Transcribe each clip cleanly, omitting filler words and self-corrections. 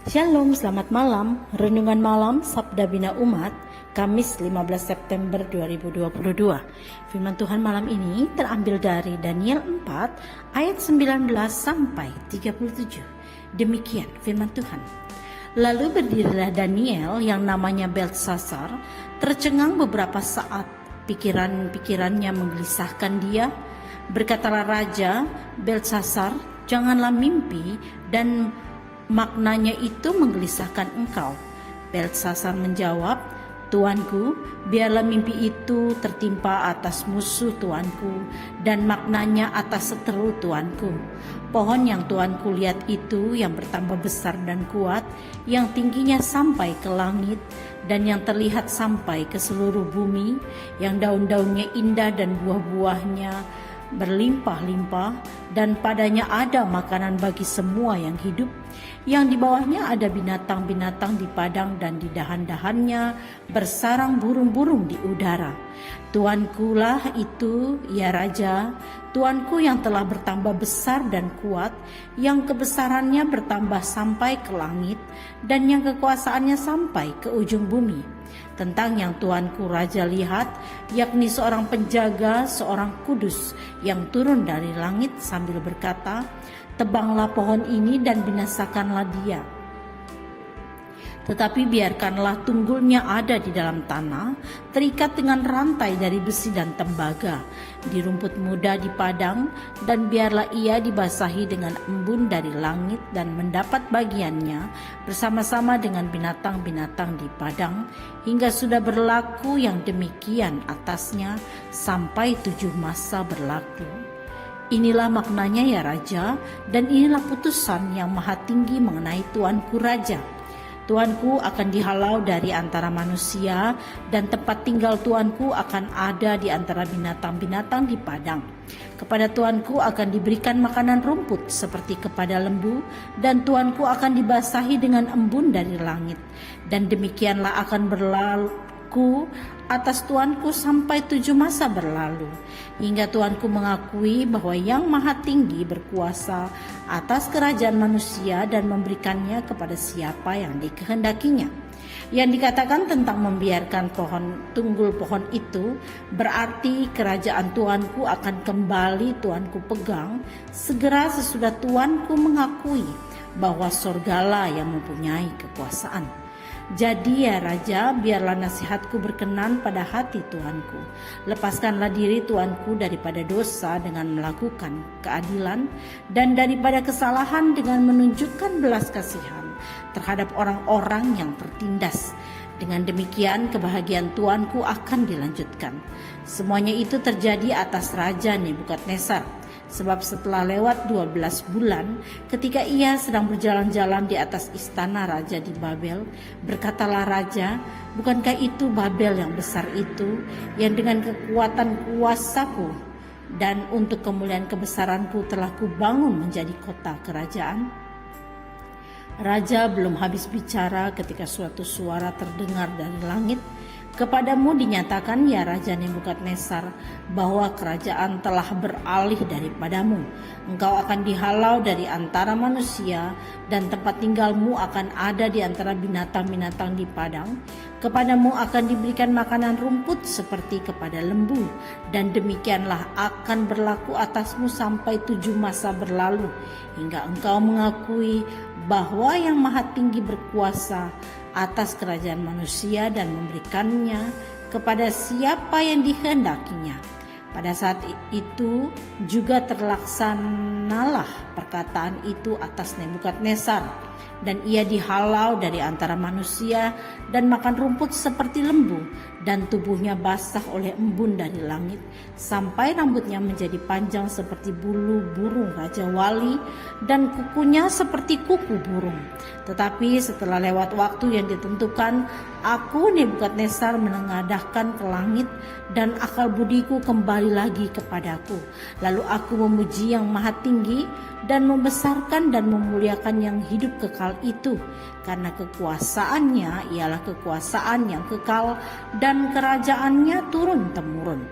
Shalom, selamat malam. Renungan malam Sabda Bina Umat, Kamis 15 September 2022. Firman Tuhan malam ini terambil dari Daniel 4 ayat 19 sampai 37. Demikian firman Tuhan. Lalu berdirilah Daniel yang namanya Beltsasar, tercengang beberapa saat, pikiran-pikirannya menggelisahkan dia. Berkatalah Raja Beltsasar, janganlah mimpi dan maknanya itu menggelisahkan engkau. Beltsasar menjawab, Tuanku, biarlah mimpi itu tertimpa atas musuh Tuanku dan maknanya atas seteru Tuanku. Pohon yang Tuanku lihat itu yang bertambah besar dan kuat, yang tingginya sampai ke langit dan yang terlihat sampai ke seluruh bumi, yang daun-daunnya indah dan buah-buahnya berlimpah-limpah, dan padanya ada makanan bagi semua yang hidup, yang di bawahnya ada binatang-binatang di padang dan di dahan-dahannya bersarang burung-burung di udara. Tuanku lah itu, ya Raja, Tuanku yang telah bertambah besar dan kuat, yang kebesarannya bertambah sampai ke langit, dan yang kekuasaannya sampai ke ujung bumi. Tentang yang Tuanku Raja lihat, yakni seorang penjaga, seorang kudus yang turun dari langit sambil berkata, tebanglah pohon ini dan binasakanlah dia. Tetapi biarkanlah tunggulnya ada di dalam tanah, terikat dengan rantai dari besi dan tembaga, di rumput muda di padang, dan biarlah ia dibasahi dengan embun dari langit dan mendapat bagiannya bersama-sama dengan binatang-binatang di padang, hingga sudah berlaku yang demikian atasnya sampai 7 masa berlaku. Inilah maknanya ya Raja, dan inilah putusan yang maha tinggi mengenai Tuanku Raja. Tuanku akan dihalau dari antara manusia, dan tempat tinggal Tuanku akan ada di antara binatang-binatang di padang. Kepada Tuanku akan diberikan makanan rumput seperti kepada lembu, dan Tuanku akan dibasahi dengan embun dari langit. Dan demikianlah akan berlaku atas Tuanku sampai 7 masa berlalu, hingga Tuanku mengakui bahwa Yang Maha Tinggi berkuasa atas kerajaan manusia dan memberikannya kepada siapa yang dikehendakinya. Yang dikatakan tentang membiarkan tunggul pohon itu berarti kerajaan Tuanku akan kembali Tuanku pegang segera sesudah Tuanku mengakui bahwa sorgalah yang mempunyai kekuasaan. Jadi ya Raja, biarlah nasihatku berkenan pada hati Tuanku. Lepaskanlah diri Tuanku daripada dosa dengan melakukan keadilan, dan daripada kesalahan dengan menunjukkan belas kasihan terhadap orang-orang yang tertindas. Dengan demikian kebahagiaan Tuanku akan dilanjutkan. Semuanya itu terjadi atas Raja Nebukadnezar. Sebab setelah lewat 12 bulan, ketika ia sedang berjalan-jalan di atas istana raja di Babel, berkatalah Raja, bukankah itu Babel yang besar itu, yang dengan kekuatan kuasaku dan untuk kemuliaan kebesaranku telah kubangun menjadi kota kerajaan? Raja belum habis bicara ketika suatu suara terdengar dari langit, kepadamu dinyatakan ya Raja Nebukadnezar, bahwa kerajaan telah beralih daripadamu. Engkau akan dihalau dari antara manusia, dan tempat tinggalmu akan ada di antara binatang-binatang di padang. Kepadamu akan diberikan makanan rumput seperti kepada lembu, dan demikianlah akan berlaku atasmu sampai 7 masa berlalu, hingga engkau mengakui bahwa Yang Maha Tinggi berkuasa atas kerajaan manusia dan memberikannya kepada siapa yang dikehendakinya. Pada saat itu juga terlaksanalah perkataan itu atas Nebukadnezar, dan ia dihalau dari antara manusia dan makan rumput seperti lembu, dan tubuhnya basah oleh embun dari langit, sampai rambutnya menjadi panjang seperti bulu burung Raja Wali, dan kukunya seperti kuku burung. Tetapi setelah lewat waktu yang ditentukan, aku Nebukadnezar menengadahkan ke langit, dan akal budiku kembali lagi kepadaku. Lalu aku memuji Yang Maha Tinggi, dan membesarkan dan memuliakan yang hidup kekal itu, karena kekuasaannya ialah kekuasaan yang kekal dan kerajaannya turun-temurun.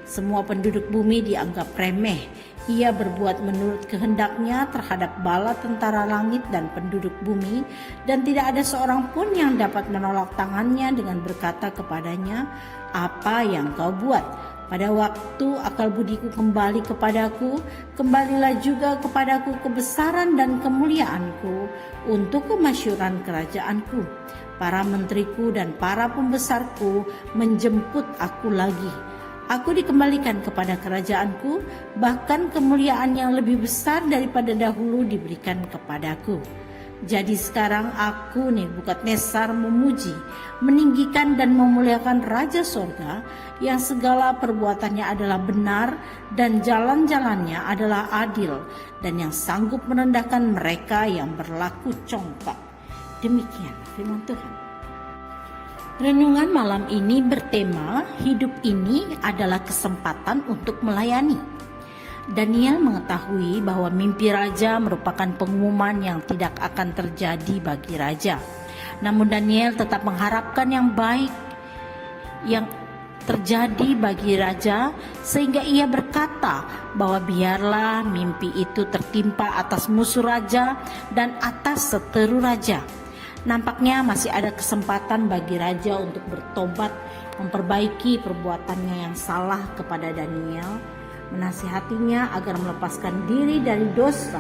Semua penduduk bumi dianggap remeh. Ia berbuat menurut kehendaknya terhadap bala tentara langit dan penduduk bumi, dan tidak ada seorang pun yang dapat menolak tangannya dengan berkata kepadanya, "Apa yang kau buat?" Pada waktu akal budiku kembali kepadaku, kembalilah juga kepadaku kebesaran dan kemuliaanku untuk kemasyhuran kerajaanku. Para menteriku dan para pembesarku menjemput aku lagi. Aku dikembalikan kepada kerajaanku, bahkan kemuliaan yang lebih besar daripada dahulu diberikan kepadaku. Jadi sekarang aku Nebukadnezar memuji, meninggikan dan memuliakan Raja Sorga yang segala perbuatannya adalah benar dan jalan-jalannya adalah adil, dan yang sanggup merendahkan mereka yang berlaku congkak. Demikian firman Tuhan. Renungan malam ini bertema hidup ini adalah kesempatan untuk melayani. Daniel mengetahui bahwa mimpi raja merupakan pengumuman yang tidak akan terjadi bagi raja. Namun Daniel tetap mengharapkan yang baik yang terjadi bagi raja, sehingga ia berkata bahwa biarlah mimpi itu tertimpa atas musuh raja dan atas seteru raja. Nampaknya masih ada kesempatan bagi raja untuk bertobat, memperbaiki perbuatannya yang salah kepada Daniel, menasihatinya agar melepaskan diri dari dosa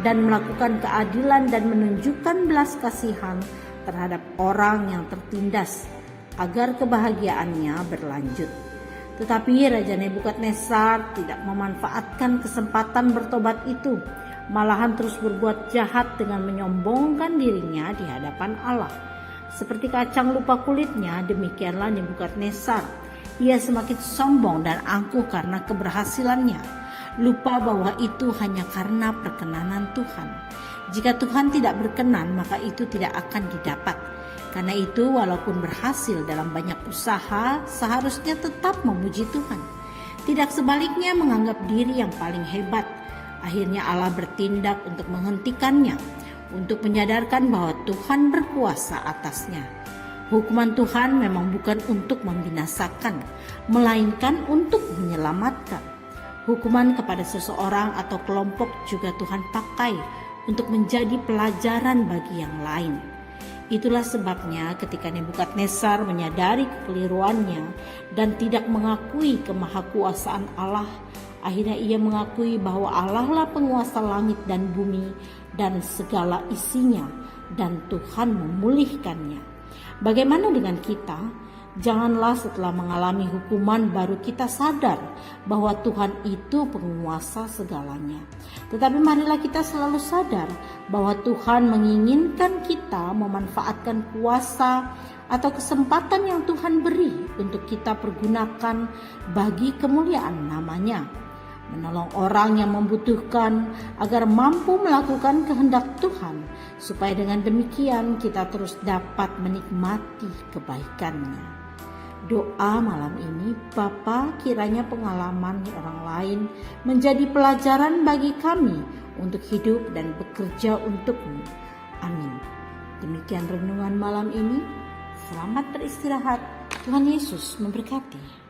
dan melakukan keadilan dan menunjukkan belas kasihan terhadap orang yang tertindas agar kebahagiaannya berlanjut. Tetapi Raja Nebukadnezar tidak memanfaatkan kesempatan bertobat itu, malahan terus berbuat jahat dengan menyombongkan dirinya di hadapan Allah. Seperti kacang lupa kulitnya, demikianlah Nebukadnezar. Ia semakin sombong dan angkuh karena keberhasilannya, lupa bahwa itu hanya karena perkenanan Tuhan. Jika Tuhan tidak berkenan, maka itu tidak akan didapat. Karena itu, walaupun berhasil dalam banyak usaha, seharusnya tetap memuji Tuhan. Tidak sebaliknya menganggap diri yang paling hebat. Akhirnya Allah bertindak untuk menghentikannya, untuk menyadarkan bahwa Tuhan berkuasa atasnya. Hukuman Tuhan memang bukan untuk membinasakan, melainkan untuk menyelamatkan. Hukuman kepada seseorang atau kelompok juga Tuhan pakai untuk menjadi pelajaran bagi yang lain. Itulah sebabnya ketika Nebukadnezar menyadari kekeliruannya dan tidak mengakui kemahakuasaan Allah, akhirnya ia mengakui bahwa Allah lah penguasa langit dan bumi dan segala isinya, dan Tuhan memulihkannya. Bagaimana dengan kita? Janganlah setelah mengalami hukuman baru kita sadar bahwa Tuhan itu penguasa segalanya. Tetapi marilah kita selalu sadar bahwa Tuhan menginginkan kita memanfaatkan kuasa atau kesempatan yang Tuhan beri untuk kita pergunakan bagi kemuliaan namanya. Menolong orang yang membutuhkan agar mampu melakukan kehendak Tuhan, supaya dengan demikian kita terus dapat menikmati kebaikannya. Doa malam ini, Bapa, kiranya pengalaman orang lain menjadi pelajaran bagi kami untuk hidup dan bekerja untuk-Mu. Amin. Demikian renungan malam ini. Selamat beristirahat. Tuhan Yesus memberkati.